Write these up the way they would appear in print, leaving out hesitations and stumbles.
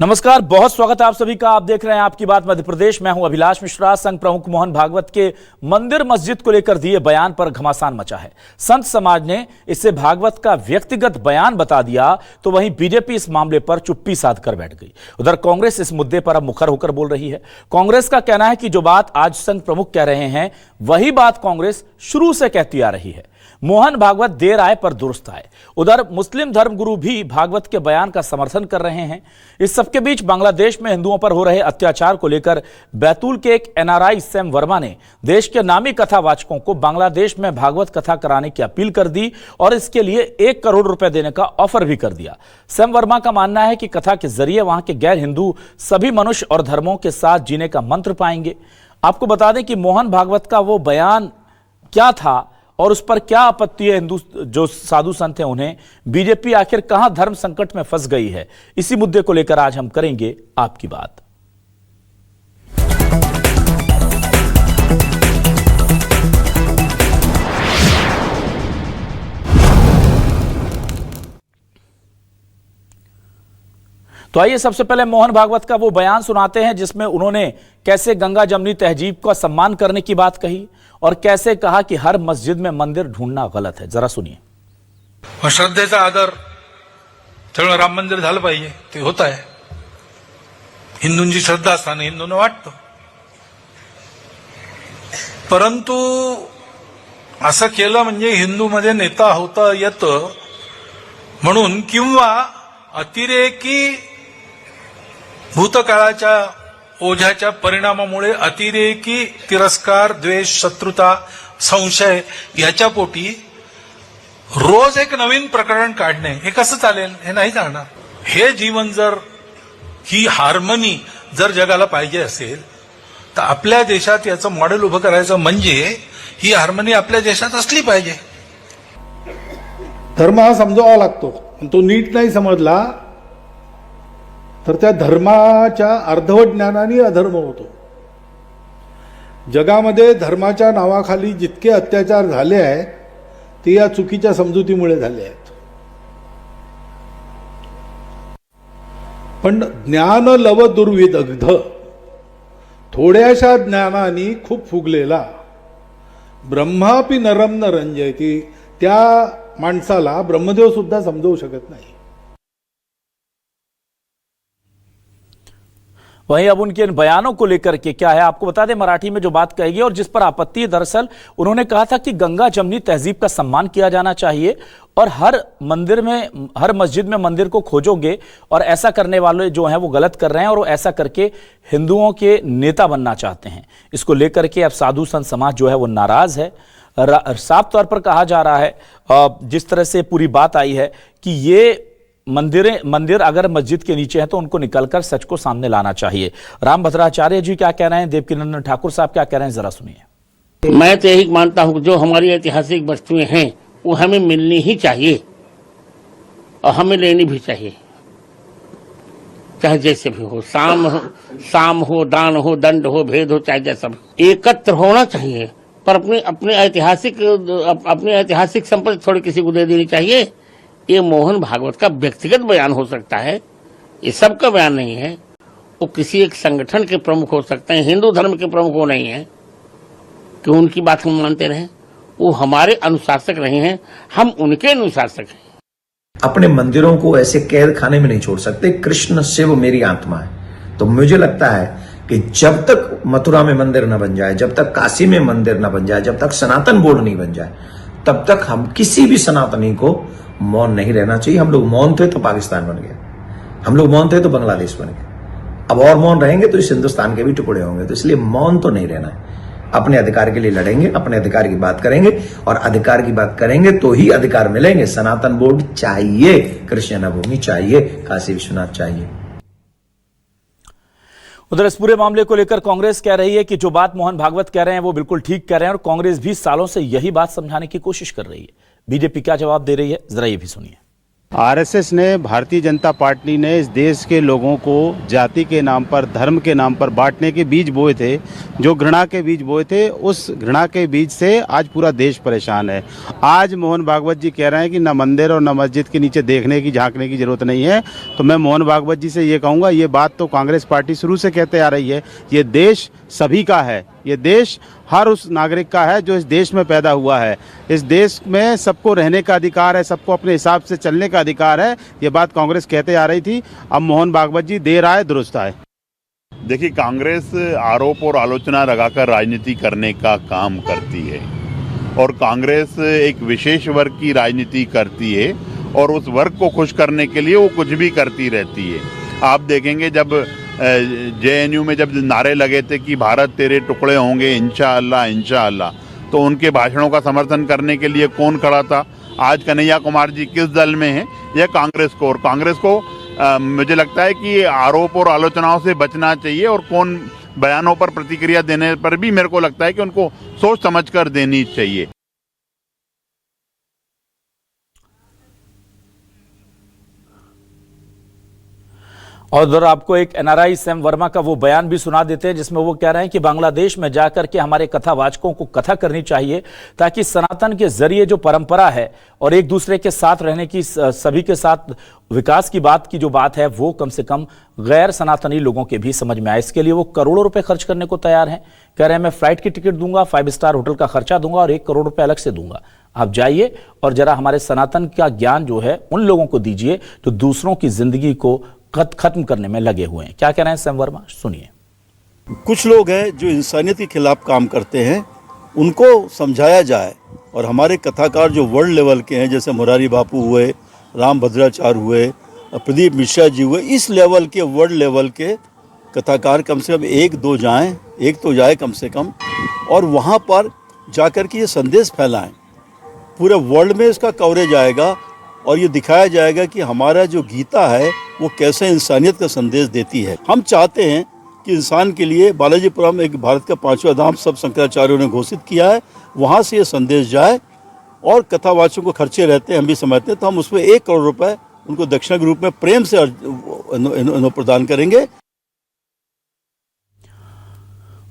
नमस्कार, बहुत स्वागत है आप सभी का। आप देख रहे हैं आपकी बात मध्य प्रदेश। मैं हूं अभिलाष मिश्रा। संघ प्रमुख मोहन भागवत के मंदिर मस्जिद को लेकर दिए बयान पर घमासान मचा है। संत समाज ने इसे भागवत का व्यक्तिगत बयान बता दिया तो वहीं बीजेपी इस मामले पर चुप्पी साध कर बैठ गई। उधर कांग्रेस इस मुद्दे पर अब मुखर होकर बोल रही है। कांग्रेस का कहना है कि जो बात आज संघ प्रमुख कह रहे हैं वही बात कांग्रेस शुरू से कहती आ रही है। मोहन भागवत देर आए पर दुरुस्त आए। उधर मुस्लिम धर्मगुरु भी भागवत के बयान का समर्थन कर रहे हैं। इस सबके बीच बांग्लादेश में हिंदुओं पर हो रहे अत्याचार को लेकर बैतूल के एक एनआरआई सैम वर्मा ने देश के नामी कथावाचकों को बांग्लादेश में भागवत कथा कराने की अपील कर दी और इसके लिए 1 करोड़ रुपए देने का ऑफर भी कर दिया। सैम वर्मा का मानना है कि कथा के जरिए वहां के गैर हिंदू सभी मनुष्य और धर्मों के साथ जीने का मंत्र पाएंगे। आपको बता दें कि मोहन भागवत का वो बयान क्या था और उस पर क्या आपत्ति है हिंदू जो साधु संत हैं उन्हें। बीजेपी आखिर कहां धर्म संकट में फंस गई है, इसी मुद्दे को लेकर आज हम करेंगे आपकी बात। तो आइए सबसे पहले मोहन भागवत का वो बयान सुनाते हैं जिसमें उन्होंने कैसे गंगा जमनी तहजीब का सम्मान करने की बात कही और कैसे कहा कि हर मस्जिद में मंदिर ढूंढना गलत है। जरा सुनिए। श्रद्धेचा आदर सगळं राम मंदिर झालं पाहिजे ते होत आहे। हिंदूंची श्रद्धा असताना हिंदूंना वाटतं, परंतु असं केलं म्हणजे हिंदूमध्ये नेता होता येतं म्हणून किंवा अतिरेकी भूतकाळाच्या ओझ्याच्या परिणामामुळे अतिरेकी तिरस्कार, द्वेष, शत्रुता, संशय याच्या पोटी रोज एक नवीन प्रकरण काढणे हे कसं चालेल? हे नाही चालणार। हे जीवन जर ही हार्मनी जर जगाला पाहिजे असेल तर आपल्या देशात याचं मॉडेल उभं करायचं म्हणजे ही हार्मनी आपल्या देशात असली पाहिजे। धर्म हा समजावा लागतो, तो नीट नाही समजला तर त्या धर्माच्या अर्धवट ज्ञानाने अधर्म होतो। जगामध्ये धर्माच्या नावाखाली जितके अत्याचार झाले आहेत ते या चुकीच्या समजुतीमुळे झाले आहेत। पण ज्ञान लव दुर्विदग्ध, थोड्याशा ज्ञानाने खूप फुगलेला ब्रह्मापि नरम न रंजयती, त्या माणसाला ब्रह्मदेव सुद्धा समजवू शकत नाही। वहीं अब उनके इन बयानों को लेकर के क्या है आपको बता दें। मराठी में जो बात कही गई और जिस पर आपत्ति है, दरअसल उन्होंने कहा था कि गंगा जमनी तहजीब का सम्मान किया जाना चाहिए और हर मंदिर में, हर मस्जिद में मंदिर को खोजोगे और ऐसा करने वाले जो हैं वो गलत कर रहे हैं और वो ऐसा करके हिंदुओं के नेता बनना चाहते हैं। इसको लेकर के अब साधु संत समाज जो है वो नाराज है। साफ तौर पर कहा जा रहा है, जिस तरह से पूरी बात आई है कि ये मंदिर अगर मस्जिद के नीचे है तो उनको निकलकर सच को सामने लाना चाहिए। राम भद्राचार्य जी क्या कह रहे हैं, देवकीनंदन ठाकुर साहब क्या कह रहे हैं, जरा सुनिए। मैं तो यही मानता हूं कि जो हमारी ऐतिहासिक वस्तुएं हैं वो हमें मिलनी ही चाहिए और हमें लेनी भी चाहिए, चाहे जैसे भी हो। साम हो, दान हो, दंड हो, भेद हो, चाहे जैसा भी एकत्र होना चाहिए, पर अपने ऐतिहासिक संपत्ति थोड़ी किसी को दे देनी चाहिए। ये मोहन भागवत का व्यक्तिगत बयान हो सकता है, ये सबका बयान नहीं है। वो किसी एक संगठन के प्रमुख हो सकते हैं, हिंदू धर्म के प्रमुख वो नहीं है कि उनकी बात हम मानते रहें। वो हमारे अनुशासक रहे हैं, हम उनके अनुशासक हैं। अपने मंदिरों को ऐसे कैद खाने में नहीं छोड़ सकते। कृष्ण शिव मेरी आत्मा है। तो मुझे लगता है कि जब तक मथुरा में मंदिर न बन जाए, जब तक काशी में मंदिर न बन जाए, जब तक सनातन बोर्ड नहीं बन जाए, तब तक हम किसी भी सनातनी को मौन नहीं रहना चाहिए। हम लोग मौन थे तो पाकिस्तान बन गया, हम लोग मौन थे तो बांग्लादेश बन गया। अब और मौन रहेंगे तो इस हिंदुस्तान के भी टुकड़े होंगे। तो इसलिए मौन तो नहीं रहना है। अपने अधिकार के लिए लड़ेंगे, अपने अधिकार की बात करेंगे और अधिकार की बात करेंगे तो ही अधिकार मिलेंगे। सनातन बोर्ड चाहिए, कृष्ण जन्मभूमि चाहिए, काशी विश्वनाथ चाहिए। उधर इस पूरे मामले को लेकर कांग्रेस कह रही है कि जो बात मोहन भागवत कह रहे हैं वो बिल्कुल ठीक कह रहे हैं और कांग्रेस भी सालों से यही बात समझाने की कोशिश कर रही है। बीजेपी क्या जवाब दे रही है, जरा ये भी सुनिए। आरएसएस ने, भारतीय जनता पार्टी ने इस देश के लोगों को जाति के नाम पर, धर्म के नाम पर बांटने के बीज बोए थे, जो घृणा के बीज बोए थे, उस घृणा के बीज से आज पूरा देश परेशान है। आज मोहन भागवत जी कह रहे हैं कि न मंदिर और न मस्जिद के नीचे देखने की, झांकने की जरूरत नहीं है। तो मैं मोहन भागवत जी से ये कहूँगा, ये बात तो कांग्रेस पार्टी शुरू से कहते आ रही है, ये देश सभी का है, ये देश हर उस नागरिक का है जो इस देश में पैदा हुआ है। इस देश में सबको रहने का अधिकार है, सबको अपने हिसाब से चलने का अधिकार है। ये बात कांग्रेस कहते आ रही थी, अब मोहन भागवत जी देर आए दुरुस्त आए। देखिए, कांग्रेस आरोप और आलोचना लगाकर राजनीति करने का काम करती है और कांग्रेस एक विशेष वर्ग की राजनीति करती है और उस वर्ग को खुश करने के लिए वो कुछ भी करती रहती है। आप देखेंगे जब जेएनयू में जब नारे लगे थे कि भारत तेरे टुकड़े होंगे इंशाअल्लाह इंशाअल्लाह, तो उनके भाषणों का समर्थन करने के लिए कौन खड़ा था? आज कन्हैया कुमार जी किस दल में हैं? यह कांग्रेस को। और कांग्रेस को मुझे लगता है कि आरोप और आलोचनाओं से बचना चाहिए और कौन बयानों पर प्रतिक्रिया देने पर भी मेरे को लगता है कि उनको सोच समझकर देनी चाहिए। और उधर आपको एक एनआरआई सैम वर्मा का वो बयान भी सुना देते हैं, जिसमें वो कह रहे हैं कि बांग्लादेश में जाकर के हमारे कथावाचकों को कथा करनी चाहिए, ताकि सनातन के जरिए जो परंपरा है और एक दूसरे के साथ रहने की, सभी के साथ विकास की बात है, वो कम से कम गैर सनातनी लोगों के भी समझ में आए। इसके लिए वो करोड़ों रुपए खर्च करने को तैयार हैं। कह रहे हैं मैं फ्लाइट की टिकट दूंगा, 5 स्टार होटल का खर्चा दूंगा और 1 करोड़ रुपए अलग से दूंगा। आप जाइए और जरा हमारे सनातन का ज्ञान जो है उन लोगों को दीजिए जो दूसरों की जिंदगी को खत्म करने में लगे हुए हैं। क्या कह रहे हैं सैम वर्मा, सुनिए। कुछ लोग हैं जो इंसानियत के खिलाफ काम करते हैं, उनको समझाया जाए। और हमारे कथाकार जो वर्ल्ड लेवल के हैं, जैसे मुरारी बापू हुए, राम भद्राचार्य हुए, प्रदीप मिश्रा जी हुए, इस लेवल के, वर्ल्ड लेवल के कथाकार कम से कम 1-2 जाएं, एक तो जाए कम से कम, और वहाँ पर जाकर के ये संदेश फैलाएं। पूरे वर्ल्ड में इसका कवरेज आएगा और ये दिखाया जाएगा कि हमारा जो गीता है वो कैसे इंसानियत का संदेश देती है। हम चाहते हैं कि इंसान के लिए बालाजीपुरम एक भारत का 5वां धाम सब शंकराचार्यों ने घोषित किया है, वहाँ से ये संदेश जाए। और कथावाचकों को खर्चे रहते हैं, हम भी समझते हैं, तो हम उसमें 1 करोड़ रुपए उनको दक्षिणा के रूप में प्रेम से प्रदान करेंगे।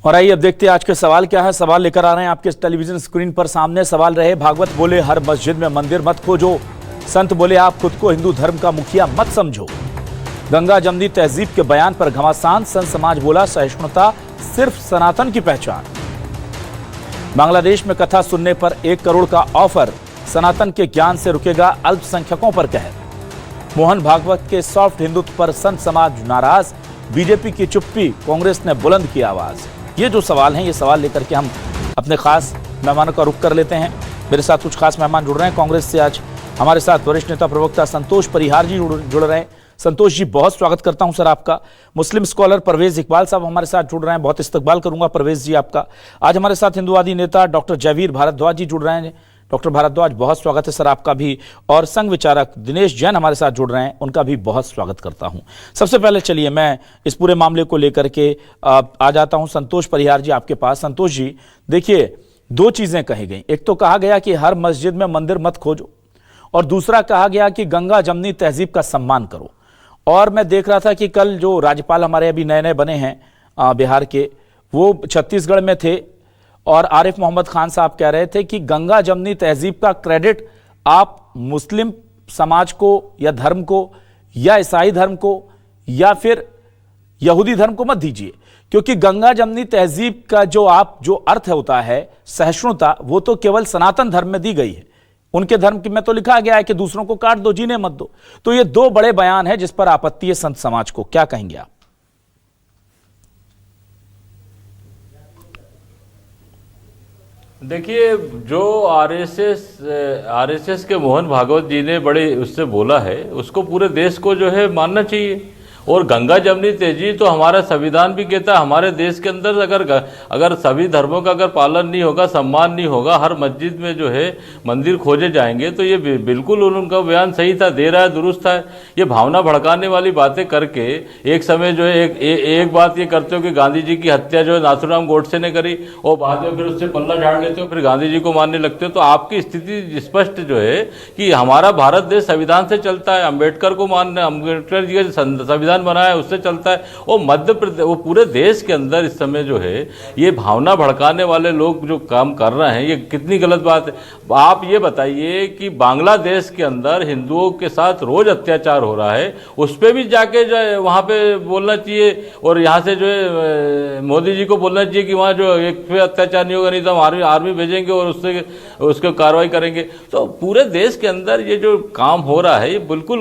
और आइए अब देखते हैं आज के सवाल क्या है। सवाल लेकर आ रहे हैं आपके टेलीविजन स्क्रीन पर सामने। सवाल रहे, भागवत बोले हर मस्जिद में मंदिर मत खोजो, संत बोले आप खुद को हिंदू धर्म का मुखिया मत समझो। गंगा जमनी तहजीब के बयान पर घमासान, संत समाज बोला सहिष्णुता सिर्फ सनातन की पहचान। बांग्लादेश में कथा सुनने पर 1 करोड़ का ऑफर, सनातन के ज्ञान से रुकेगा अल्पसंख्यकों पर कहर। मोहन भागवत के सॉफ्ट हिंदुत्व पर संत समाज नाराज, बीजेपी की चुप्पी कांग्रेस ने बुलंद की आवाज। ये जो सवाल हैं, ये सवाल लेकर के हम अपने खास मेहमानों का रुख कर लेते हैं। मेरे साथ कुछ खास मेहमान जुड़ रहे हैं कांग्रेस से। आज हमारे साथ वरिष्ठ नेता प्रवक्ता संतोष परिहार जी जुड़ रहे हैं। संतोष जी, बहुत स्वागत करता हूं सर आपका। मुस्लिम स्कॉलर परवेज इकबाल साहब हमारे साथ जुड़ रहे हैं, बहुत इस्तकबाल करूंगा परवेज जी आपका। आज हमारे साथ हिंदुवादी नेता डॉक्टर जयवीर भारद्वाज जी जुड़ रहे हैं। डॉक्टर भारद्वाज, बहुत स्वागत है सर आपका भी। और संघ विचारक दिनेश जैन हमारे साथ जुड़ रहे हैं, उनका भी बहुत स्वागत करता हूं। सबसे पहले चलिए मैं इस पूरे मामले को लेकर के आ जाता हूं संतोष परिहार जी आपके पास। संतोष जी, देखिए 2 चीजें कही गई। एक तो कहा गया कि हर मस्जिद में मंदिर मत खोजो, और दूसरा कहा गया कि गंगा जमनी तहजीब का सम्मान करो। और मैं देख रहा था कि कल जो राज्यपाल हमारे अभी नए नए बने हैं बिहार के, वो छत्तीसगढ़ में थे और आरिफ मोहम्मद खान साहब कह रहे थे कि गंगा जमनी तहजीब का क्रेडिट आप मुस्लिम समाज को या धर्म को या ईसाई धर्म को या फिर यहूदी धर्म को मत दीजिए, क्योंकि गंगा जमनी तहजीब का जो अर्थ होता है सहिष्णुता, वो तो केवल सनातन धर्म में दी गई है। उनके धर्म में तो लिखा गया है कि दूसरों को काट दो, जीने मत दो। तो ये 2 बड़े बयान है जिस पर आपत्ति है संत समाज को, क्या कहेंगे आप? देखिए, जो आरएसएस के मोहन भागवत जी ने बड़े उससे बोला है, उसको पूरे देश को जो है मानना चाहिए। और गंगा जमुनी तहजीब तो हमारा संविधान भी कहता है, हमारे देश के अंदर अगर सभी धर्मों का अगर पालन नहीं होगा, सम्मान नहीं होगा, हर मस्जिद में जो है मंदिर खोजे जाएंगे, तो ये बिल्कुल उनका बयान सही था, दे रहा है, दुरुस्त है। ये भावना भड़काने वाली बातें करके एक समय जो है एक बात ये करते हो कि गांधी जी की हत्या जो है नाथूराम गोडसे ने करी, और बाद में फिर उससे पल्ला झाड़ लेते हो, फिर गांधी जी को मानने लगते हो। तो आपकी स्थिति स्पष्ट जो है कि हमारा भारत देश संविधान से चलता है, अम्बेडकर को मानना, अम्बेडकर जी का संविधान बनाया उससे चलता है। और मध्य प्रदेश, वो पूरे देश के अंदर इस समय जो है ये भावना भड़काने वाले लोग जो काम कर रहे हैं, ये कितनी गलत बात है। आप ये बताइए कि बांग्लादेश के अंदर हिंदुओं के साथ रोज अत्याचार हो रहा है, उस पर भी जाके जो है वहां पे बोलना चाहिए, और यहाँ से जो है मोदी जी को बोलना चाहिए कि वहां जो एक पे अत्याचार नहीं होगा, नहीं तो हम आर्मी भेजेंगे और उसके कार्रवाई करेंगे। तो पूरे देश के अंदर ये जो काम हो रहा है, ये बिल्कुल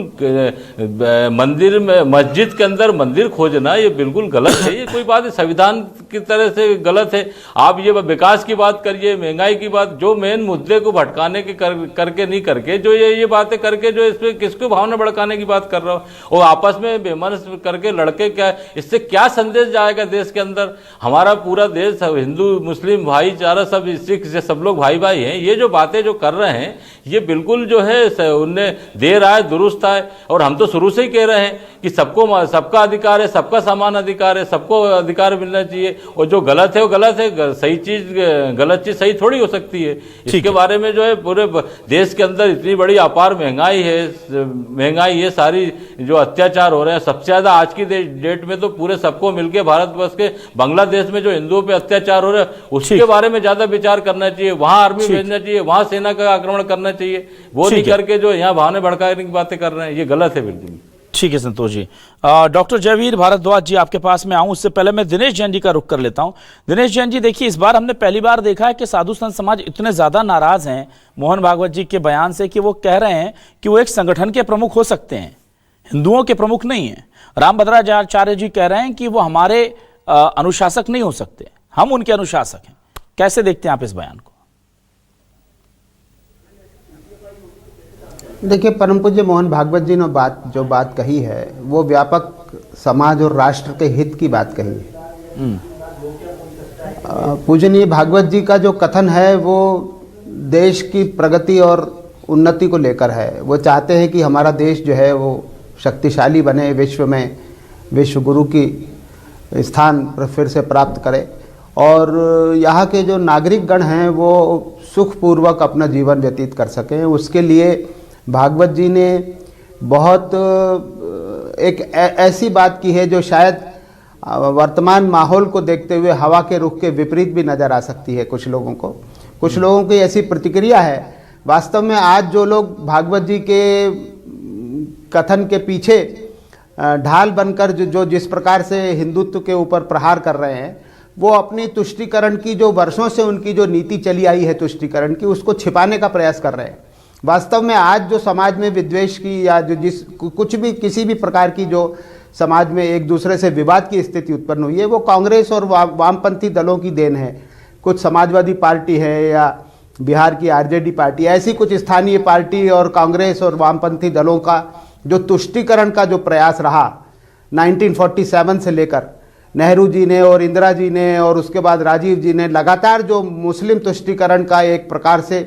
मंदिर में, मस्जिद के अंदर मंदिर खोजना ये बिल्कुल गलत है। ये कोई बात है, संविधान की तरह से गलत है। आप ये विकास की बात करिए, महंगाई की बात, जो मेन मुद्दे को भटकाने के करके नहीं करके जो ये बातें करके जो इसमें किसको भावना भड़काने की बात कर रहा हो, और आपस में बेमनस करके लड़के, क्या इससे क्या संदेश जाएगा देश के अंदर। हमारा पूरा देश हिंदू मुस्लिम भाईचारा सब, सिख से सब लोग भाई भाई हैं। ये जो बातें जो कर रहे हैं ये बिल्कुल जो है उनने दे रहा है, दुरुस्त है। और हम तो शुरू से ही कह रहे हैं कि सबका अधिकार है, सबका समान अधिकार है, सबको अधिकार मिलना चाहिए, और जो गलत है वो गलत है, सही चीज गलत चीज सही थोड़ी हो सकती है। इसके बारे में जो है पूरे देश के अंदर इतनी बड़ी अपार महंगाई है, सारी जो अत्याचार हो रहे हैं, सबसे ज्यादा आज की डेट में तो पूरे सबको मिलकर भारतवर्ष के बांग्लादेश में जो हिंदुओं पे अत्याचार हो रहे हैं उसके बारे में ज्यादा विचार करना चाहिए। वहां आर्मी भेजना चाहिए, वहां सेना का आक्रमण करना चाहिए, वो नहीं करके जो यहाँ भावना भड़काने की बातें कर रहे हैं, ये गलत है बिल्कुल। ठीक है संतोष जी। डॉक्टर जयवीर भारद्वाज जी आपके पास में आऊं, उससे पहले मैं दिनेश जैन जी का रुख कर लेता हूं। दिनेश जैन जी, देखिए इस बार हमने पहली बार देखा है कि साधु संत समाज इतने ज्यादा नाराज हैं मोहन भागवत जी के बयान से कि वो कह रहे हैं कि वो एक संगठन के प्रमुख हो सकते हैं, हिंदुओं के प्रमुख नहीं है। रामभद्राचार्य जी कह रहे हैं कि वो हमारे अनुशासक नहीं हो सकते, हम उनके अनुशासक हैं। कैसे देखते हैं आप इस बयान को? देखिए, परम पूज्य मोहन भागवत जी ने जो बात कही है वो व्यापक समाज और राष्ट्र के हित की बात कही है। पूजनीय भागवत जी का जो कथन है वो देश की प्रगति और उन्नति को लेकर है। वो चाहते हैं कि हमारा देश जो है वो शक्तिशाली बने, विश्व में विश्व गुरु की स्थान फिर से प्राप्त करे, और यहाँ के जो नागरिक गण हैं वो सुखपूर्वक अपना जीवन व्यतीत कर सकें। उसके लिए भागवत जी ने बहुत एक ऐसी बात की है जो शायद वर्तमान माहौल को देखते हुए हवा के रुख के विपरीत भी नज़र आ सकती है कुछ लोगों को। कुछ लोगों की ऐसी प्रतिक्रिया है। वास्तव में आज जो लोग भागवत जी के कथन के पीछे ढाल बनकर जो जिस प्रकार से हिंदुत्व के ऊपर प्रहार कर रहे हैं, वो अपनी तुष्टीकरण की जो वर्षों से उनकी जो नीति चली आई है तुष्टीकरण की, उसको छिपाने का प्रयास कर रहे हैं। वास्तव में आज जो समाज में विद्वेष की या जो कुछ भी किसी भी प्रकार की जो समाज में एक दूसरे से विवाद की स्थिति उत्पन्न हुई है, वो कांग्रेस और वामपंथी दलों की देन है। कुछ समाजवादी पार्टी है या बिहार की आरजेडी पार्टी, ऐसी कुछ स्थानीय पार्टी और कांग्रेस और वामपंथी दलों का जो तुष्टीकरण का जो प्रयास रहा 1947 से लेकर नेहरू जी ने और इंदिरा जी ने और उसके बाद राजीव जी ने लगातार जो मुस्लिम तुष्टीकरण का एक प्रकार से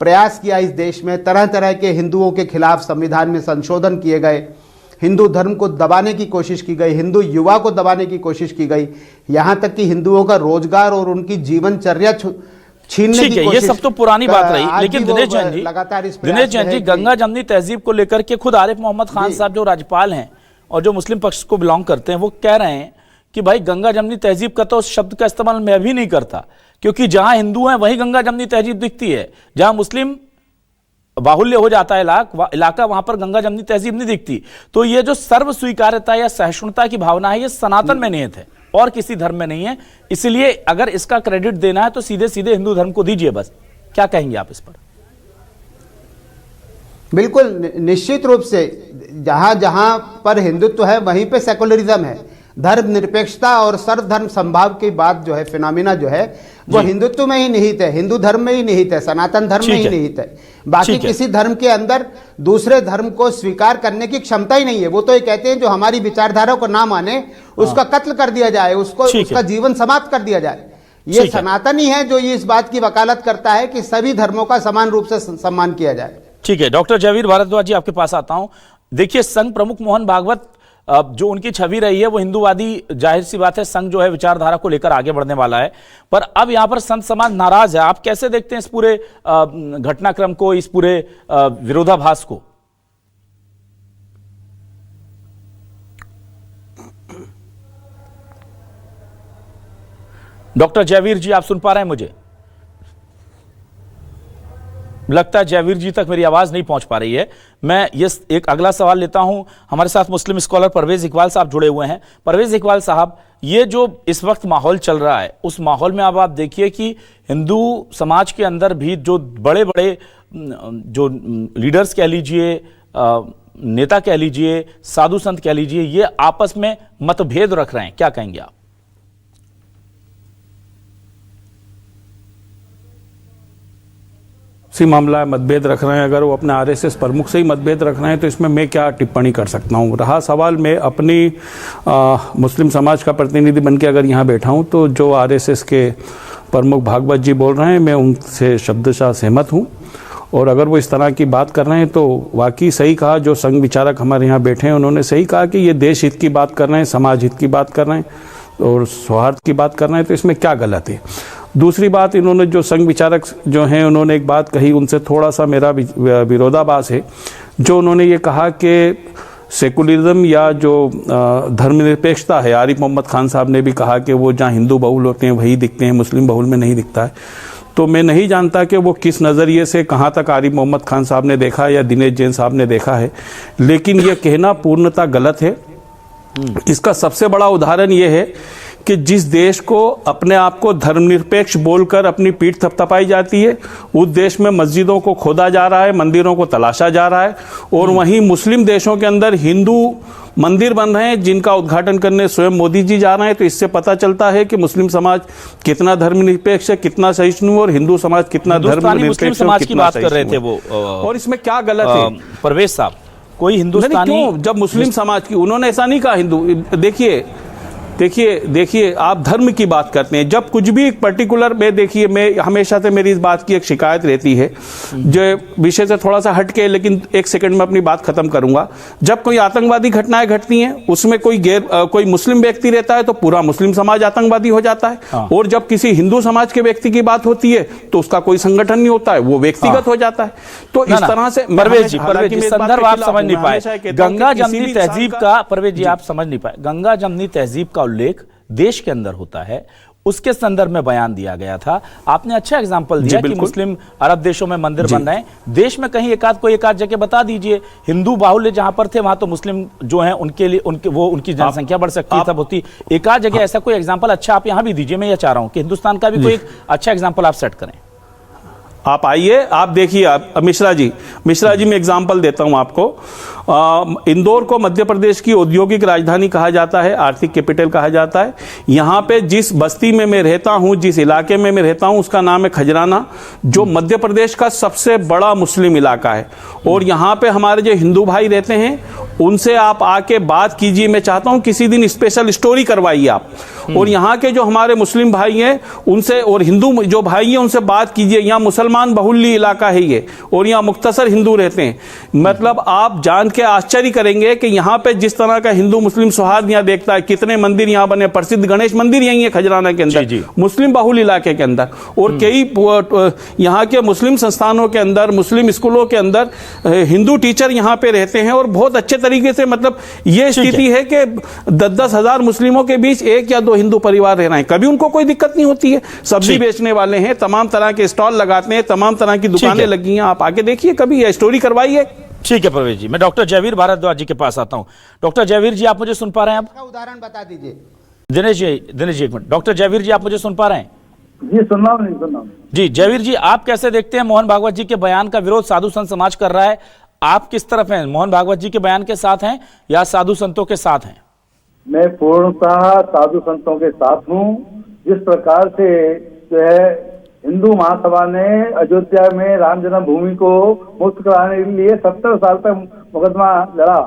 प्रयास किया इस देश में, तरह तरह के हिंदुओं के खिलाफ संविधान में संशोधन किए गए, हिंदू धर्म को दबाने की कोशिश की गई, हिंदू युवा को दबाने की कोशिश की गई, यहाँ तक कि हिंदुओं का रोजगार और उनकी जीवनचर्या छीनने की कोशिश। ये सब तो पुरानी बात रही, लेकिन दिनेश जैन जी गंगा जमनी तहजीब को लेकर के खुद आरिफ मोहम्मद खान साहब जो राज्यपाल हैं और जो मुस्लिम पक्ष को बिलोंग करते हैं, वो कह रहे हैं कि भाई गंगा जमनी तहजीब का तो शब्द का इस्तेमाल मैं भी नहीं करता, क्योंकि जहां हिंदू हैं वहीं गंगा जमनी तहजीब दिखती है, जहां मुस्लिम बाहुल्य हो जाता है इलाका वहां पर गंगा जमनी तहजीब नहीं दिखती। तो ये जो सर्व स्वीकार्यता या सहिष्णुता की भावना है, ये सनातन में निहित है और किसी धर्म में नहीं है। इसलिए अगर इसका क्रेडिट देना है तो सीधे सीधे हिंदू धर्म को दीजिए। बस क्या कहेंगे आप इस पर? बिल्कुल निश्चित रूप से जहां जहां पर हिंदुत्व है वहीं पे सेकुलरिज्म है। धर्मनिरपेक्षता और सर्वधर्म संभाव की बात जो है, फिनोमिना जो है, वो हिंदुत्व में ही निहित है, हिंदू धर्म में ही निहित है, सनातन धर्म में ही निहित है। बाकी किसी धर्म के अंदर दूसरे धर्म को स्वीकार करने की क्षमता ही नहीं है। वो तो ये कहते हैं जो हमारी विचारधारा को ना माने उसका कत्ल कर दिया जाए, उसका जीवन समाप्त कर दिया जाए। ये सनातन ही है जो ये इस बात की वकालत करता है कि सभी धर्मों का समान रूप से सम्मान किया जाए। ठीक है, डॉक्टर जयवीर भारद्वाज जी आपके पास आता हूं। देखिए, संघ प्रमुख मोहन भागवत जो उनकी छवि रही है वो हिंदूवादी, जाहिर सी बात है संघ जो है विचारधारा को लेकर आगे बढ़ने वाला है, पर अब यहां पर संत समाज नाराज है। आप कैसे देखते हैं इस पूरे घटनाक्रम को, इस पूरे विरोधाभास को? डॉक्टर जयवीर जी आप सुन पा रहे हैं मुझे? लगता है जयवीर जी तक मेरी आवाज नहीं पहुंच पा रही है। मैं ये एक अगला सवाल लेता हूं। हमारे साथ मुस्लिम स्कॉलर परवेज इकबाल साहब जुड़े हुए हैं। परवेज इकबाल साहब, ये जो इस वक्त माहौल चल रहा है, उस माहौल में अब आप देखिए कि हिंदू समाज के अंदर भी जो बड़े बड़े जो लीडर्स कह लीजिए, नेता कह लीजिए, साधु संत कह लीजिए, ये आपस में मतभेद रख रहे हैं, क्या कहेंगे आप? सी मामला है, मतभेद रख रहे हैं। अगर वो अपने आरएसएस प्रमुख से ही मतभेद रख रहे हैं तो इसमें मैं क्या टिप्पणी कर सकता हूँ। रहा सवाल, मैं अपनी मुस्लिम समाज का प्रतिनिधि बनकर अगर यहाँ बैठा हूँ तो जो आरएसएस के प्रमुख भागवत जी बोल रहे हैं मैं उनसे शब्दशः सहमत हूँ। और अगर वो इस तरह की बात कर रहे हैं तो वाकई सही कहा, जो संघ विचारक हमारे यहाँ बैठे हैं उन्होंने सही कहा कि ये देश हित की बात कर रहे हैं, समाज हित की बात कर रहे हैं और सौहार्द की बात कर रहे हैं, तो इसमें क्या गलत है। दूसरी बात, इन्होंने जो संघ विचारक जो हैं उन्होंने एक बात कही, उनसे थोड़ा सा मेरा विरोधाभास है। जो उन्होंने ये कहा कि सेकुलरिज्म या जो धर्मनिरपेक्षता है, आरिफ मोहम्मद खान साहब ने भी कहा कि वो जहाँ हिंदू बहुल होते हैं वही दिखते हैं, मुस्लिम बहुल में नहीं दिखता है। तो मैं नहीं जानता कि वो किस नज़रिए से कहाँ तक आरिफ मोहम्मद खान साहब ने देखा है या दिनेश जैन साहब ने देखा है, लेकिन ये कहना पूर्णतः गलत है। इसका सबसे बड़ा उदाहरण ये है कि जिस देश को अपने आप को धर्मनिरपेक्ष बोलकर अपनी पीठ थपथपाई जाती है, उस देश में मस्जिदों को खोदा जा रहा है, मंदिरों को तलाशा जा रहा है, और वहीं मुस्लिम देशों के अंदर हिंदू मंदिर बन रहे हैं जिनका उद्घाटन करने स्वयं मोदी जी जा रहे हैं। तो इससे पता चलता है कि मुस्लिम समाज कितना धर्मनिरपेक्ष है, कितना सहिष्णु, और हिंदू समाज कितना धर्मनिरपेक्ष समाज की बात कर रहे थे वो। और इसमें क्या गलत है परवेज साहब? कोई हिंदुस्तानी जब मुस्लिम समाज की, उन्होंने ऐसा नहीं कहा हिंदू। देखिए आप धर्म की बात करते हैं, जब कुछ भी पर्टिकुलर में, देखिए मैं हमेशा से मेरी इस बात की एक शिकायत रहती है, जो विषय से थोड़ा सा हटके, लेकिन एक सेकंड में अपनी बात खत्म करूंगा। जब कोई आतंकवादी घटनाएं घटती हैं उसमें कोई मुस्लिम व्यक्ति रहता है तो पूरा मुस्लिम समाज आतंकवादी हो जाता है, और जब किसी हिंदू समाज के व्यक्ति की बात होती है तो उसका कोई संगठन नहीं होता है, वो व्यक्तिगत हो जाता है। तो इस तरह से परवेज जी संदर्भ आप समझ नहीं पाए। गंगा जमनी तहजीब का, परवेज जी आप समझ नहीं पाए, गंगा जमनी तहजीब का उल्लेख देश के अंदर होता है, उसके संदर्भ में बयान दिया गया था। आपने अच्छा एग्जांपल दिया कि मुस्लिम अरब देशों में मंदिर बन रहे हैं, देश में कहीं एक आध जगह बता दीजिए। हिंदू बाहुल्य जहां पर थे वहां तो मुस्लिम जो हैं उनके लिए उनकी जनसंख्या बढ़ सकती है, तब होती। एक आध जगह ऐसा कोई एग्जांपल अच्छा आप यहां भी दीजिए। मैं ये चाह रहा हूं कि हिंदुस्तान का भी कोई एक अच्छा एग्जाम्पल आप सेट करें। आप आइए, आप देखिए। मिश्रा जी मैं एग्जांपल देता हूं आपको। इंदौर को मध्य प्रदेश की औद्योगिक राजधानी कहा जाता है, आर्थिक कैपिटल कहा जाता है। यहाँ पे जिस बस्ती में मैं रहता हूँ, जिस इलाके में मैं रहता हूँ, उसका नाम है खजराना, जो मध्य प्रदेश का सबसे बड़ा मुस्लिम इलाका है। और यहाँ पे हमारे जो हिंदू भाई रहते हैं उनसे आप आके बात कीजिए। मैं चाहता हूँ किसी दिन स्पेशल स्टोरी करवाइए आप, और यहाँ के जो हमारे मुस्लिम भाई हैं उनसे, और हिंदू जो भाई हैं उनसे बात कीजिए। यहाँ मुसलमान बहुल्य इलाका है ये, और यहाँ मुख्तसर हिंदू रहते हैं। मतलब आप जान के आश्चर्य करेंगे कि यहाँ पे जिस तरह का हिंदू मुस्लिम सौहार्द यहाँ देखता है। कितने मंदिर यहाँ बने, प्रसिद्ध गणेश मंदिर यही है खजराना के अंदर, मुस्लिम बहुल इलाके के अंदर। और कई यहाँ के मुस्लिम संस्थानों के अंदर, मुस्लिम स्कूलों के अंदर हिंदू टीचर यहाँ पे रहते हैं, और बहुत अच्छे तरीके से, मतलब ये स्थिति है कि 10-10 हजार मुस्लिमों के बीच 1 या 2 हिंदू परिवार रह रहे हैं, कभी उनको कोई दिक्कत नहीं होती है। सब्जी बेचने वाले हैं, तमाम तरह के स्टॉल लगाते हैं, तमाम तरह की दुकानें लगी हैं। आप आके देखिए, कभी ये स्टोरी करवाइए। ठीक है परवेज जी, मैं डॉक्टर जयवीर भारद्वाज जी के पास आता हूं। डॉक्टर जयवीर जी आप मुझे सुन पा रहे हैं? आप उदाहरण बता दीजिए। दिनेश जी एक मिनट। डॉक्टर जयवीर जी आप मुझे सुन पा रहे हैं? जी सुन रहा हूं। जी जयवीर जी, आप कैसे देखते हैं मोहन भागवत जी के बयान का विरोध साधु संत समाज कर रहा है? आप किस तरफ हैं? मोहन भागवत जी के बयान के साथ हैं या साधु संतों के साथ हैं? मैं पूर्णतः साधु संतों के साथ हूँ। जिस प्रकार से जो है हिंदू महासभा ने अयोध्या में राम जन्मभूमि को मुक्त कराने के लिए 70 साल तक मुकदमा लड़ा,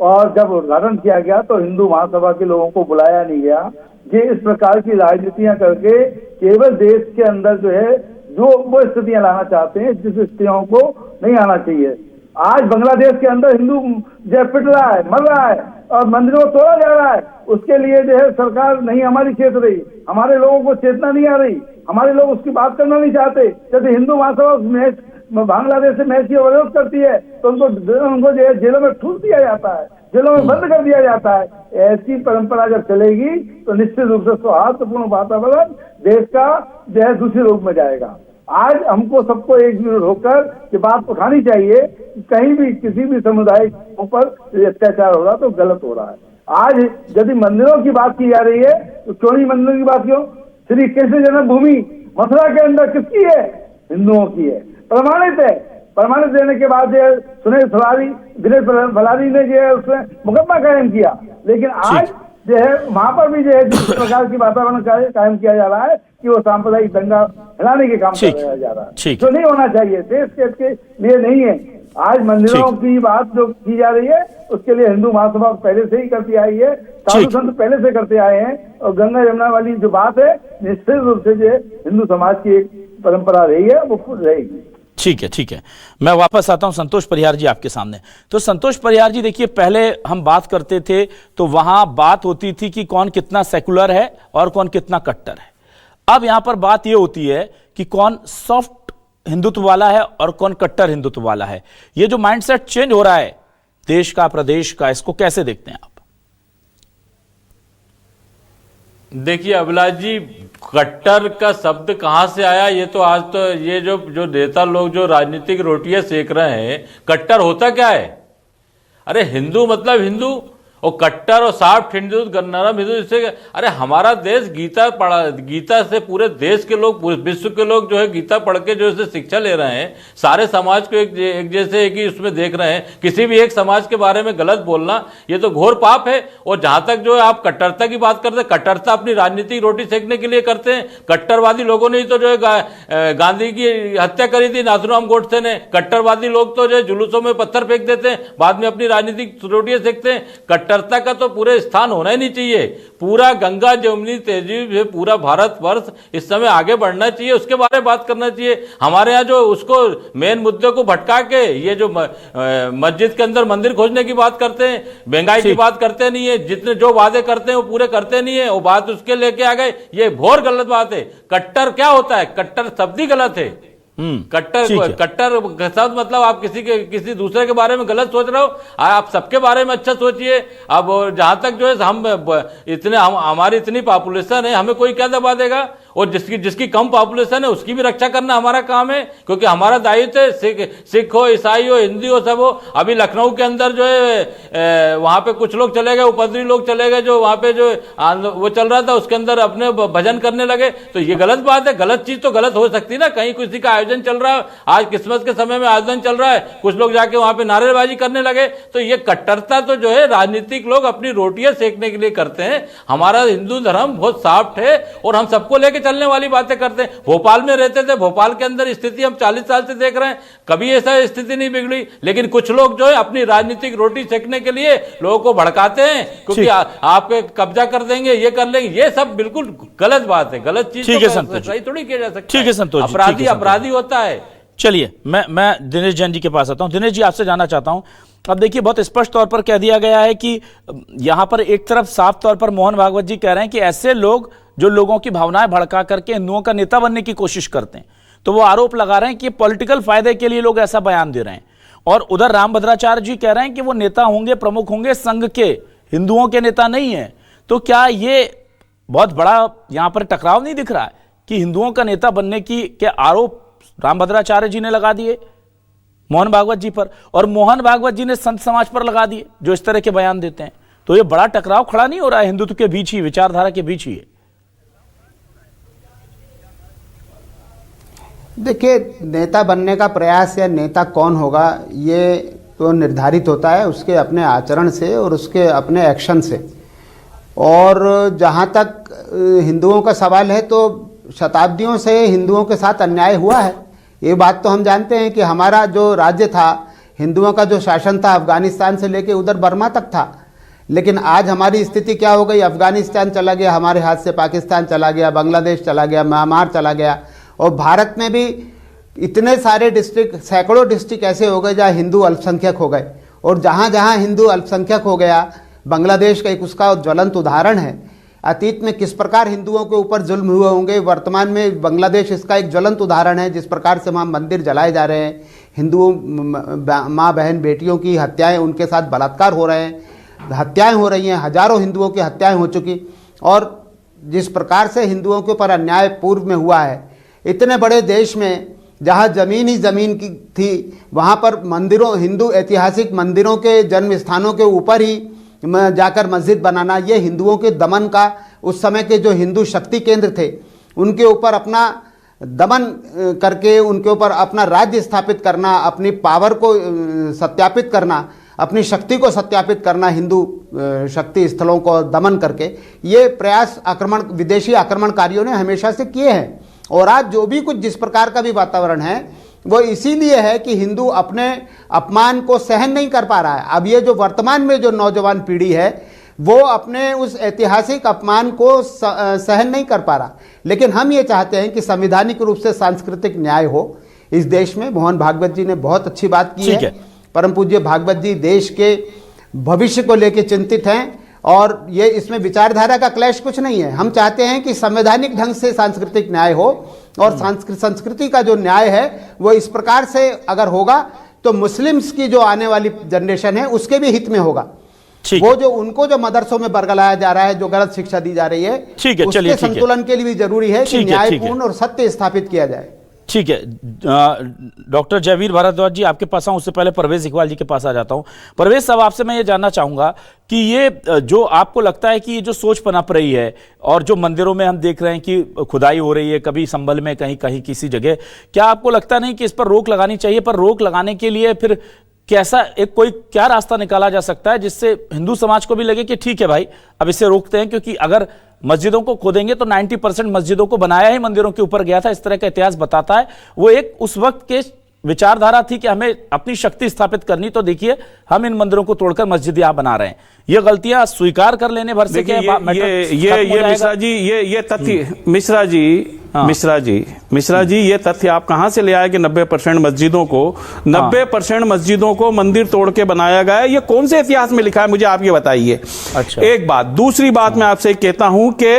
और जब उद्घाटन किया गया तो हिंदू महासभा के लोगों को बुलाया नहीं गया। ये इस प्रकार की राजनीतियां करके केवल देश के अंदर जो है जो वो स्थितियां लाना चाहते हैं जिस स्थितियों को नहीं आना चाहिए। आज बांग्लादेश के अंदर हिंदू जो पिट रहा है, मर रहा है और मंदिरों को तोड़ा जा रहा है, उसके लिए जो है सरकार नहीं हमारी चेत रही, हमारे लोगों को चेतना नहीं आ रही, हमारे लोग उसकी बात करना नहीं चाहते। यदि हिंदू महासभा मैच बांग्लादेश से मैच की विरोध करती है तो उनको जो है जेलों में ठूस दिया जाता है, जेलों में बंद कर दिया जाता है। ऐसी परंपरा जब चलेगी तो निश्चित रूप से सौहार्दपूर्ण वातावरण देश का जो है दूसरे रूप में जाएगा। आज हमको सबको एकजुट होकर ये बात उठानी चाहिए कि कहीं भी किसी भी समुदाय के ऊपर अत्याचार हो रहा तो गलत हो रहा है। आज यदि मंदिरों की बात की जा रही है तो क्यों नहीं मंदिरों की बात क्यों? श्री कृष्ण जन्मभूमि मथुरा के अंदर किसकी है? हिंदुओं की है, प्रमाणित है। प्रमाणित देने के बाद जो सुनील फलारी ने जो है उसमें मुकदमा कायम किया, लेकिन आज जो है वहां पर भी जो है जिस प्रकार की वातावरण कायम किया जा रहा है कि वो सांप्रदायिक दंगा हिलाने के काम किया जा रहा है, जो नहीं होना चाहिए, देश के लिए नहीं है। आज मंदिरों की बात जो की जा रही है उसके लिए हिंदू महासभा पहले से ही करती आई है, साधु संत पहले से करते आए हैं, और गंगा यमुना वाली जो बात है निश्चित रूप से जो है हिंदू समाज की एक परंपरा रही है, वो रहेगी। ठीक है। मैं वापस आता हूं संतोष परिहार जी आपके सामने। तो संतोष परिहार जी देखिए, पहले हम बात करते थे तो वहां बात होती थी कि कौन कितना सेकुलर है और कौन कितना कट्टर है। अब यहां पर बात यह होती है कि कौन सॉफ्ट हिंदुत्व वाला है और कौन कट्टर हिंदुत्व वाला है। यह जो माइंडसेट चेंज हो रहा है देश का, प्रदेश का, इसको कैसे देखते हैं आप? देखिए अभिलाष जी, कट्टर का शब्द कहां से आया, ये तो आज तो ये जो नेता लोग जो राजनीतिक रोटियां सेक रहे हैं, कट्टर होता क्या है? अरे हिंदू मतलब हिंदू, और कट्टर और सॉफ्ट हिंदू, नरम हिंदू, इससे अरे हमारा देश गीता से पूरे देश के लोग, पूरे विश्व के लोग जो है गीता पढ़ के जो है शिक्षा ले रहे हैं। सारे समाज को एक जैसे एक ही उसमें देख रहे हैं। किसी भी एक समाज के बारे में गलत बोलना ये तो घोर पाप है। और जहां तक जो है आप कट्टरता की बात करते हैं, कट्टरता अपनी राजनीतिक रोटी सेकने के लिए करते हैं। कट्टरवादी लोगों ने ही तो जो है गांधी की हत्या करी थी, नाथूराम गोडसे ने। कट्टरवादी लोग तो जो है जुलूसों में पत्थर फेंक देते हैं, बाद में अपनी राजनीतिक रोटियां सेकते हैं। कट्टरता का तो पूरे स्थान होना ही नहीं चाहिए। पूरा गंगा जमुनी तहजीब, पूरा भारतवर्ष इस समय आगे बढ़ना चाहिए, उसके बारे में बात करना चाहिए। हमारे यहाँ जो उसको मेन मुद्दे को भटका के ये जो मस्जिद के अंदर मंदिर खोजने की बात करते हैं, महंगाई की बात करते नहीं है, जितने जो वादे करते हैं वो पूरे करते नहीं है, वो बात उसके लेके आ गए, ये घोर गलत बात है। कट्टर क्या होता है? कट्टर शब्द ही गलत है। कट्टर शब्द मतलब आप किसी दूसरे के बारे में गलत सोच रहे हो, आप सबके बारे में अच्छा सोचिए। अब जहां तक जो है हमारी इतनी पॉपुलेशन है, हमें कोई क्या दबा देगा? और जिसकी कम पॉपुलेशन है उसकी भी रक्षा करना हमारा काम है, क्योंकि हमारा दायित्व है। सिख हो, ईसाई हो, हिंदी हो, सब हो। अभी लखनऊ के अंदर जो है वहां पे कुछ लोग चले गए, उपद्रवी लोग चले गए, जो वहां पे जो वो चल रहा था उसके अंदर अपने भजन करने लगे। तो ये गलत बात है। गलत चीज तो गलत हो सकती है ना। कहीं किसी का आयोजन चल रहा है, आज क्रिसमस के समय में आयोजन चल रहा है, कुछ लोग जाके वहां पे नारेबाजी करने लगे। तो ये कट्टरता तो जो है राजनीतिक लोग अपनी रोटियां सेकने के लिए करते हैं। हमारा हिंदू धर्म बहुत सॉफ्ट है और हम सबको लेके चलने वाली बातें करते हैं। भोपाल में रहते थे, भोपाल के अंदर स्थिति हम 40 साल से देख रहे हैं, कभी ऐसा स्थिति नहीं बिगड़ी। लेकिन कुछ लोग जो है अपनी राजनीतिक रोटी सेकने के लिए लोगों को भड़काते हैं, क्योंकि आप कब्जा कर देंगे, ये कर लेंगे। ये सब बिल्कुल गलत बात है, गलत चीज सही थोड़ी किया जा सकता। ठीक है संतोष, अपराधी होता है। चलिए मैं दिनेश जैन जी के पास आता हूं। दिनेश जी, आपसे जानना चाहता हूं, अब देखिए बहुत स्पष्ट तौर पर कह दिया गया है कि यहां पर एक तरफ साफ तौर पर मोहन भागवत जी कह रहे हैं कि ऐसे लोग जो लोगों की भावनाएं भड़का करके हिंदुओं का नेता बनने की कोशिश करते हैं, तो वो आरोप लगा रहे हैं कि पॉलिटिकल फायदे के लिए लोग ऐसा बयान दे रहे हैं। और उधर रामभद्राचार्य जी कह रहे हैं कि वो नेता होंगे, प्रमुख होंगे, संघ के, हिंदुओं के नेता नहीं है। तो क्या ये बहुत बड़ा यहां पर टकराव नहीं दिख रहा है कि हिंदुओं का नेता बनने की के आरोप रामभद्राचार्य जी ने लगा दिए मोहन भागवत जी पर, और मोहन भागवत जी ने संत समाज पर लगा दिए जो इस तरह के बयान देते हैं? तो ये बड़ा टकराव खड़ा नहीं हो रहा है हिंदुत्व के बीच ही, विचारधारा के बीच ही है? देखिए, नेता बनने का प्रयास या नेता कौन होगा ये तो निर्धारित होता है उसके अपने आचरण से और उसके अपने एक्शन से। और जहाँ तक हिंदुओं का सवाल है तो शताब्दियों से हिंदुओं के साथ अन्याय हुआ है। ये बात तो हम जानते हैं कि हमारा जो राज्य था, हिंदुओं का जो शासन था, अफगानिस्तान से लेके उधर बर्मा तक था। लेकिन आज हमारी स्थिति क्या हो गई, अफगानिस्तान चला गया हमारे हाथ से, पाकिस्तान चला गया, बांग्लादेश चला गया, म्यांमार चला गया, और भारत में भी इतने सारे डिस्ट्रिक्ट, सैकड़ों डिस्ट्रिक्ट ऐसे हो गए जहाँ हिंदू अल्पसंख्यक हो गए। और जहाँ जहाँ हिंदू अल्पसंख्यक हो गया, बांग्लादेश का एक उसका ज्वलंत उदाहरण है। अतीत में किस प्रकार हिंदुओं के ऊपर जुल्म हुए होंगे, वर्तमान में बांग्लादेश इसका एक ज्वलंत उदाहरण है। जिस प्रकार से वहाँ मंदिर जलाए जा रहे हैं, हिंदुओं माँ बहन बेटियों की हत्याएं, उनके साथ बलात्कार हो रहे हैं, हत्याएं हो रही हैं, हजारों हिंदुओं की हत्याएं हो चुकी। और जिस प्रकार से हिंदुओं के ऊपर अन्याय पूर्व में हुआ है, इतने बड़े देश में जहाँ जमीन ही जमीन की थी, वहाँ पर मंदिरों, हिंदू ऐतिहासिक मंदिरों के जन्म स्थानों के ऊपर ही जाकर मस्जिद बनाना, ये हिंदुओं के दमन का, उस समय के जो हिंदू शक्ति केंद्र थे उनके ऊपर अपना दमन करके उनके ऊपर अपना राज्य स्थापित करना, अपनी पावर को सत्यापित करना, अपनी शक्ति को सत्यापित करना, हिंदू शक्ति स्थलों को दमन करके, ये प्रयास विदेशी आक्रमणकारियों ने हमेशा से किए हैं। और आज जो भी कुछ जिस प्रकार का भी वातावरण है वो इसीलिए है कि हिंदू अपने अपमान को सहन नहीं कर पा रहा है। अब ये जो वर्तमान में जो नौजवान पीढ़ी है वो अपने उस ऐतिहासिक अपमान को सहन नहीं कर पा रहा। लेकिन हम ये चाहते हैं कि संवैधानिक रूप से सांस्कृतिक न्याय हो इस देश में। मोहन भागवत जी ने बहुत अच्छी बात की है। परम पूज्य भागवत जी देश के भविष्य को लेकर चिंतित हैं और ये इसमें विचारधारा का क्लैश कुछ नहीं है। हम चाहते हैं कि संवैधानिक ढंग से सांस्कृतिक न्याय हो, और संस्कृति का जो न्याय है वो इस प्रकार से अगर होगा तो मुस्लिम्स की जो आने वाली जनरेशन है उसके भी हित में होगा। वो जो उनको जो मदरसों में बरगलाया जा रहा है, जो गलत शिक्षा दी जा रही है, उसके संतुलन के लिए भी जरूरी है कि न्यायपूर्ण और सत्य स्थापित किया जाए। ठीक है, डॉक्टर जयवीर भारद्वाज जी आपके पास आऊं, उससे पहले परवेज इकबाल जी के पास आ जाता हूं। परवेज साहब, आपसे मैं ये जानना चाहूंगा कि ये जो आपको लगता है कि ये जो सोच पनप रही है और जो मंदिरों में हम देख रहे हैं कि खुदाई हो रही है, कभी संभल में, कहीं कहीं किसी जगह, क्या आपको लगता नहीं कि इस पर रोक लगानी चाहिए? पर रोक लगाने के लिए फिर कैसा क्या रास्ता निकाला जा सकता है जिससे हिंदू समाज को भी लगे कि ठीक है भाई, अब इसे रोकते हैं? क्योंकि अगर मस्जिदों को खोदेंगे तो 90% मस्जिदों को बनाया ही मंदिरों के ऊपर गया था, इस तरह का इतिहास बताता है। वो एक उस वक्त के विचारधारा थी कि हमें अपनी शक्ति स्थापित करनी, तो देखिए हम इन मंदिरों को तोड़कर मस्जिद यहां बना रहे हैं। ये गलतियां स्वीकार कर लेने भर से क्या ये मिश्रा जी, ये तथ्य मिश्रा जी ये तथ्य आप कहां से ले आए कि 90% मस्जिदों को मंदिर तोड़ के बनाया गया है? ये कौन से इतिहास में लिखा है, मुझे आप ये बताइए। अच्छा। एक बात। दूसरी बात मैं आपसे कहता हूं कि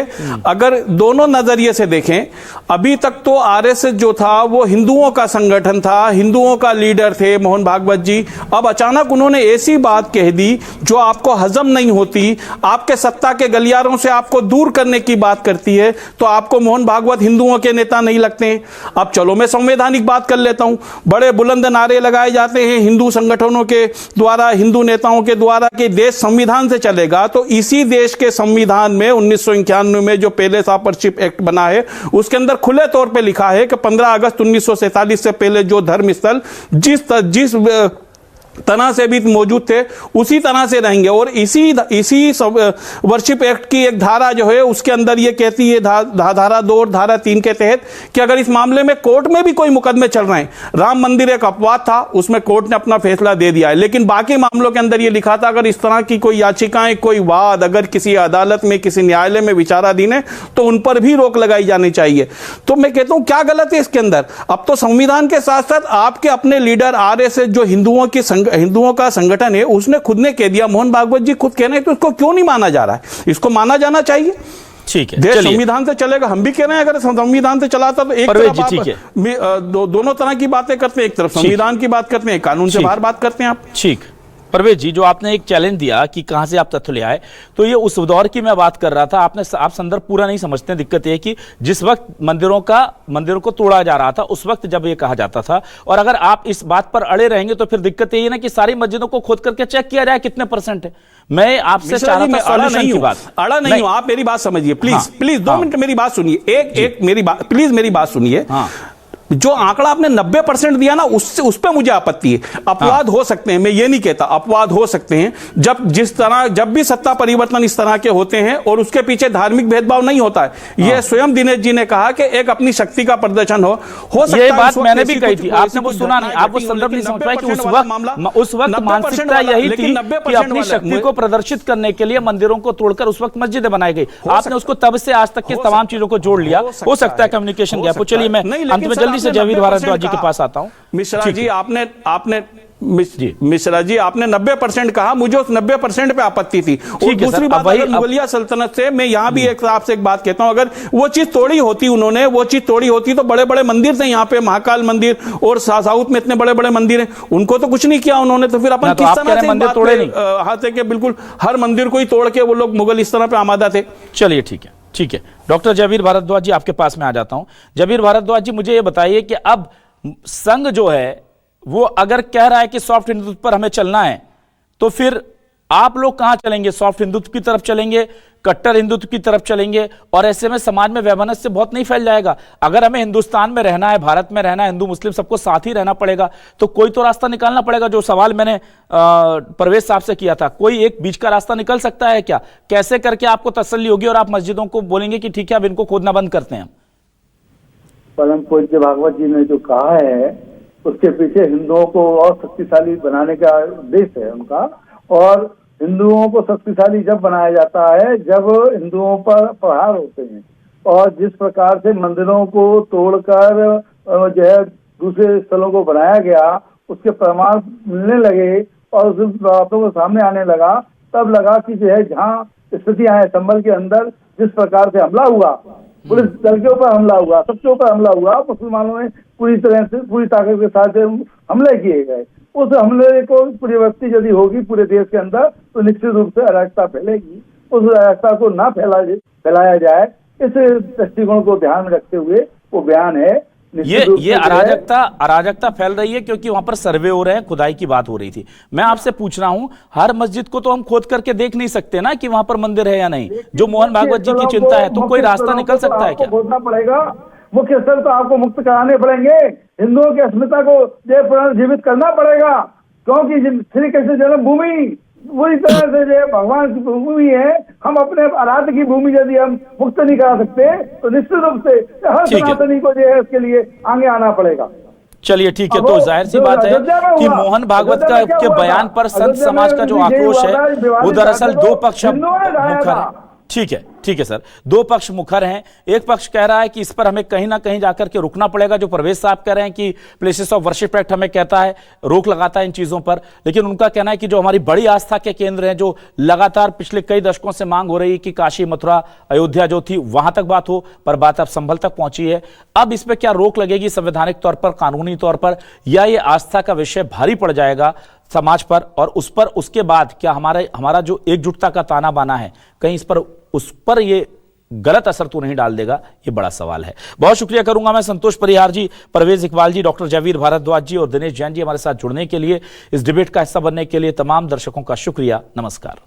अगर दोनों नजरिए से देखें, अभी तक तो आरएसएस जो था वो हिंदुओं का संगठन था, हिंदुओं का लीडर थे मोहन भागवत जी। अब अचानक उन्होंने ऐसी बात कह दी जो आपको हजम नहीं होती, आपके सत्ता के गलियारों से आपको दूर करने की बात करती है, तो आपको मोहन भागवत हिंदुओं के नेता नहीं लगते हैं। अब चलो मैं संवैधानिक बात कर लेता हूं। बड़े बुलंद नारे लगाए जाते हैं हिंदू संगठनों के द्वारा, हिंदू नेताओं के द्वारा कि देश संविधान से चलेगा। तो इसी देश के संविधान में 1991 में जो पैलेस ऑफरशिप एक्ट बना है उसके अंदर खुले तौर पे लिखा है कि 15 अगस्त 1947 से पहले जो धर्मस्थल जिस तरह से भी मौजूद थे उसी तरह से रहेंगे। और इसी वर्शिप एक्ट की एक धारा जो है उसके अंदर ये कहती है, धारा 2 और धारा 3 के तहत, कि अगर इस मामले में कोर्ट में भी कोई मुकदमे चल रहे हैं, राम मंदिर एक अपवाद था, उसमें कोर्ट ने अपना फैसला दे दिया है, लेकिन बाकी मामलों के अंदर ये लिखा था अगर इस तरह की कोई याचिकाएं, कोई वाद अगर किसी अदालत में, किसी न्यायालय में विचाराधीन है तो उन पर भी रोक लगाई जानी चाहिए। तो मैं कहता हूं क्या गलत है इसके अंदर? अब तो संविधान के साथ साथ आपके अपने लीडर आरएसएस जो हिंदुओं का संगठन है उसने खुद ने कह दिया, मोहन भागवत जी खुद कह रहे हैं, तो इसको क्यों नहीं माना जा रहा है? इसको माना जाना चाहिए। ठीक है, देश संविधान से चलेगा। हम भी कह रहे हैं अगर संविधान से चलाता तो एक तरफ आप दोनों तरह की बातें करते हैं, एक तरफ संविधान की बात करते हैं, कानून से बाहर बात करते हैं आप। ठीक, परवेज जी, जो आपने एक चैलेंज दिया कि कहां से आप तथ्य ले आए, तो ये उस दौर की मैं बात कर रहा था। आप संदर्भ पूरा नहीं समझते। दिक्कत ये कि जिस वक्त मंदिरों को तोड़ा जा रहा था उस वक्त जब ये कहा जाता था, और अगर आप इस बात पर अड़े रहेंगे तो फिर दिक्कत ये है ना कि सारी मस्जिदों को खोद करके चेक किया जाए कितने % है। मैं आपसे चाह रहा था सॉल्यूशन की बात। अड़ा नहीं हूं, आप मेरी बात समझिए प्लीज। 2 मिनट मेरी बात सुनिए। एक मेरी बात प्लीज, मेरी बात सुनिए। जो आंकड़ा आपने 90% दिया ना, उससे उस पे मुझे आपत्ति है। अपवाद हो सकते हैं, मैं ये नहीं कहता, अपवाद हो सकते हैं। जब भी सत्ता परिवर्तन इस तरह के होते हैं और उसके पीछे धार्मिक भेदभाव नहीं होता है, यह स्वयं दिनेश जी ने कहा कि एक अपनी शक्ति का प्रदर्शन हो सकता है। ये बात मैंने भी कही थी, आपने वो सुना नहीं, आप वो संदर्भ नहीं समझ पाए कि उस वक्त मानसिकता यही थी कि अपनी शक्ति को प्रदर्शित करने के लिए मंदिरों को तोड़कर उस वक्त मस्जिदें बनाई गई। आपने उसको तब से आज तक की तमाम चीजों को जोड़ लिया। हो सकता है कम्युनिकेशन गैप हो। चलिए, मैं अंत में जल्दी से जयवीर भारद्वाज जी के पास आता हूं। मिश्रा जी, आपने 90% कहा, मुझे उस 90% पे आपत्ति थी। और दूसरी बात, मुगलिया सल्तनत से मैं यहां भी आपसे एक बात कहता हूं, अगर वो चीज तोड़ी होती उन्होंने, वो चीज तोड़ी होती तो बड़े बड़े मंदिर थे यहाँ पे, महाकाल मंदिर और साउथ में इतने बड़े बड़े मंदिर हैं, उनको तो कुछ नहीं किया उन्होंने। तो फिर अपन किस तरह से मंदिर तोड़े नहीं हाथ है कि बिल्कुल हर मंदिर को ही तोड़ के वो लोग मुगल इस तरह पे आमादा थे। चलिए, ठीक है। डॉक्टर जयवीर भारद्वाज जी, आपके पास में आ जाता हूं। जयवीर भारद्वाज जी, मुझे ये बताइए कि अब संघ जो है वो अगर कह रहा है कि सॉफ्ट हिंदुत्व पर हमें चलना है, तो फिर आप लोग कहां चलेंगे? सॉफ्ट हिंदुत्व की तरफ चलेंगे, कट्टर हिंदुत्व की तरफ चलेंगे? और ऐसे में समाज में वैमनस्य बहुत नहीं फैल जाएगा? अगर हमें हिंदुस्तान में रहना है, भारत में रहना है, हिंदू मुस्लिम सबको साथ ही रहना पड़ेगा, तो कोई तो रास्ता निकालना पड़ेगा। जो सवाल मैंने परवेज साहब से किया था, कोई एक बीच का रास्ता निकल सकता है क्या? कैसे करके आपको तसल्ली होगी और आप मस्जिदों को बोलेंगे कि ठीक है, अब इनको खोदना बंद करते हैं? परम पूज्य भागवत जी ने जो कहा है उसके पीछे हिंदुओं को और शक्तिशाली बनाने का उद्देश्य है उनका। और हिंदुओं को शक्तिशाली जब बनाया जाता है जब हिंदुओं पर प्रहार होते हैं। और जिस प्रकार से मंदिरों को तोड़कर जो है दूसरे स्थलों को बनाया गया, उसके प्रमाण मिलने लगे और उस बातों को सामने आने लगा, तब लगा कि जो है जहाँ स्थितियां हैं संभल के अंदर, जिस प्रकार से हमला हुआ, पुलिस दल के ऊपर हमला हुआ, सबके ऊपर हमला हुआ, मुसलमानों ने पूरी तरह से पूरी ताकत के साथ हमले किए गए। उस हमले को प्रवृत्ति यदि होगी पूरे देश के अंदर तो निश्चित रूप से अराजकता फैलेगी। उस अराजकता को ना फैलाया जाए, इस दृष्टिकोण को ध्यान में रखते हुए वो बयान है। ये अराजकता फैल रही है क्योंकि वहां पर सर्वे हो रहे हैं, खुदाई की बात हो रही थी। मैं आपसे पूछ रहा हूं, हर मस्जिद को तो हम खोद करके देख नहीं सकते ना कि वहां पर मंदिर है या नहीं। जो मोहन भागवत जी की चिंता है, तो कोई रास्ता निकल सकता है क्या? खोदना पड़ेगा, मुख्य स्थल तो आपको मुक्त कराने पड़ेंगे, हिंदुओं की अस्मिता को पुनर्जीवित करना पड़ेगा, क्योंकि श्री कृष्ण जन्मभूमि पूरी तरह से जो भगवान की भूमि है। हम अपने आराध्य की भूमि यदि हम मुक्त नहीं करा सकते तो निश्चित रूप से हर सनातनी को जो है इसके लिए आगे आना पड़ेगा। चलिए, ठीक है। तो जाहिर सी बात है कि मोहन भागवत के बयान पर संत समाज का जो आक्रोश है वो दरअसल दो पक्ष मुखर है। ठीक है सर, दो पक्ष मुखर हैं। एक पक्ष कह रहा है कि इस पर हमें कहीं ना कहीं जाकर के रुकना पड़ेगा। जो परवेज साहब कह रहे हैं कि प्लेसेस ऑफ वर्शिप एक्ट हमें कहता है, रोक लगाता है इन चीजों पर, लेकिन उनका कहना है कि जो हमारी बड़ी आस्था के केंद्र हैं, जो लगातार पिछले कई दशकों से मांग हो रही है कि काशी, मथुरा, अयोध्या जो थी वहां तक बात हो, पर बात अब संभल तक पहुंची है। अब इस पर क्या रोक लगेगी संवैधानिक तौर पर, कानूनी तौर पर, या ये आस्था का विषय भारी पड़ जाएगा समाज पर? और उस पर उसके बाद क्या हमारा जो एकजुटता का ताना बाना है, कहीं उस पर ये गलत असर तो नहीं डाल देगा? ये बड़ा सवाल है। बहुत शुक्रिया करूंगा मैं संतोष परिहार जी, परवेज इकबाल जी, डॉक्टर जयवीर भारद्वाज जी और दिनेश जैन जी हमारे साथ जुड़ने के लिए, इस डिबेट का हिस्सा बनने के लिए। तमाम दर्शकों का शुक्रिया। नमस्कार।